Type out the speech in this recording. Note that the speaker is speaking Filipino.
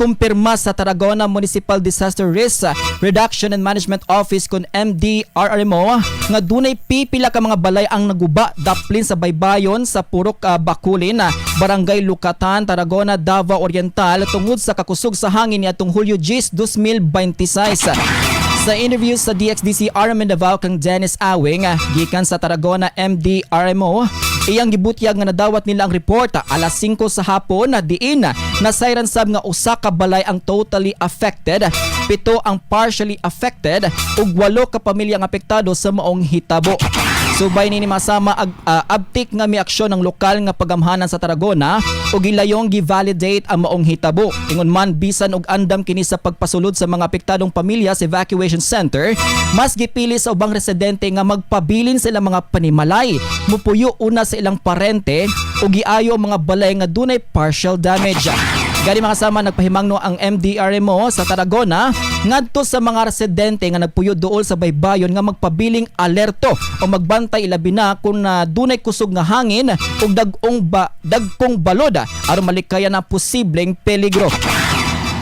Gikumpirma sa Tarragona Municipal Disaster Risk Reduction and Management Office kun MDRRMO nga dunay pipila ka mga balay ang naguba daplin sa baybayon sa Purok Bakulin, Barangay Lukatan, Tarragona, Davao Oriental tungod sa kakusog sa hangin niadtong Hulyo 10, 2026. Sa interview sa DXDC RMN Davao kang Dennis Awing gikan sa Tarragona MDRMO, iyang gibutyag nga nadawat nila ang report alas 5 sa hapon na diin na siren sab nga usa ka balay ang totally affected, 7 ang partially affected ug 8 ka pamilya ang apektado sa maong hitabo. Subay nini masama abtik nga miaksyon ng lokal nga pagamhanan sa Tarragona ug gilayong gi-validate ang maong hitabo. Ingon man bisan og andam kini sa pagpasulod sa mga apektadong pamilya sa evacuation center, mas gipili sa ubang residente nga magpabilin sa ilang mga panimalay, mupuyo una sa ilang parente ug giayo ang mga balay nga dunay partial damage. Gani mga kasama, nagpahimangno ang MDRMO sa Tarragona ngadto sa mga residente nga nagpuyo duol sa baybayon nga magpabiling alerto o magbantay ilabi na kung dunay kusog nga hangin ug dagkong balod aron malikayan na posibleng peligro.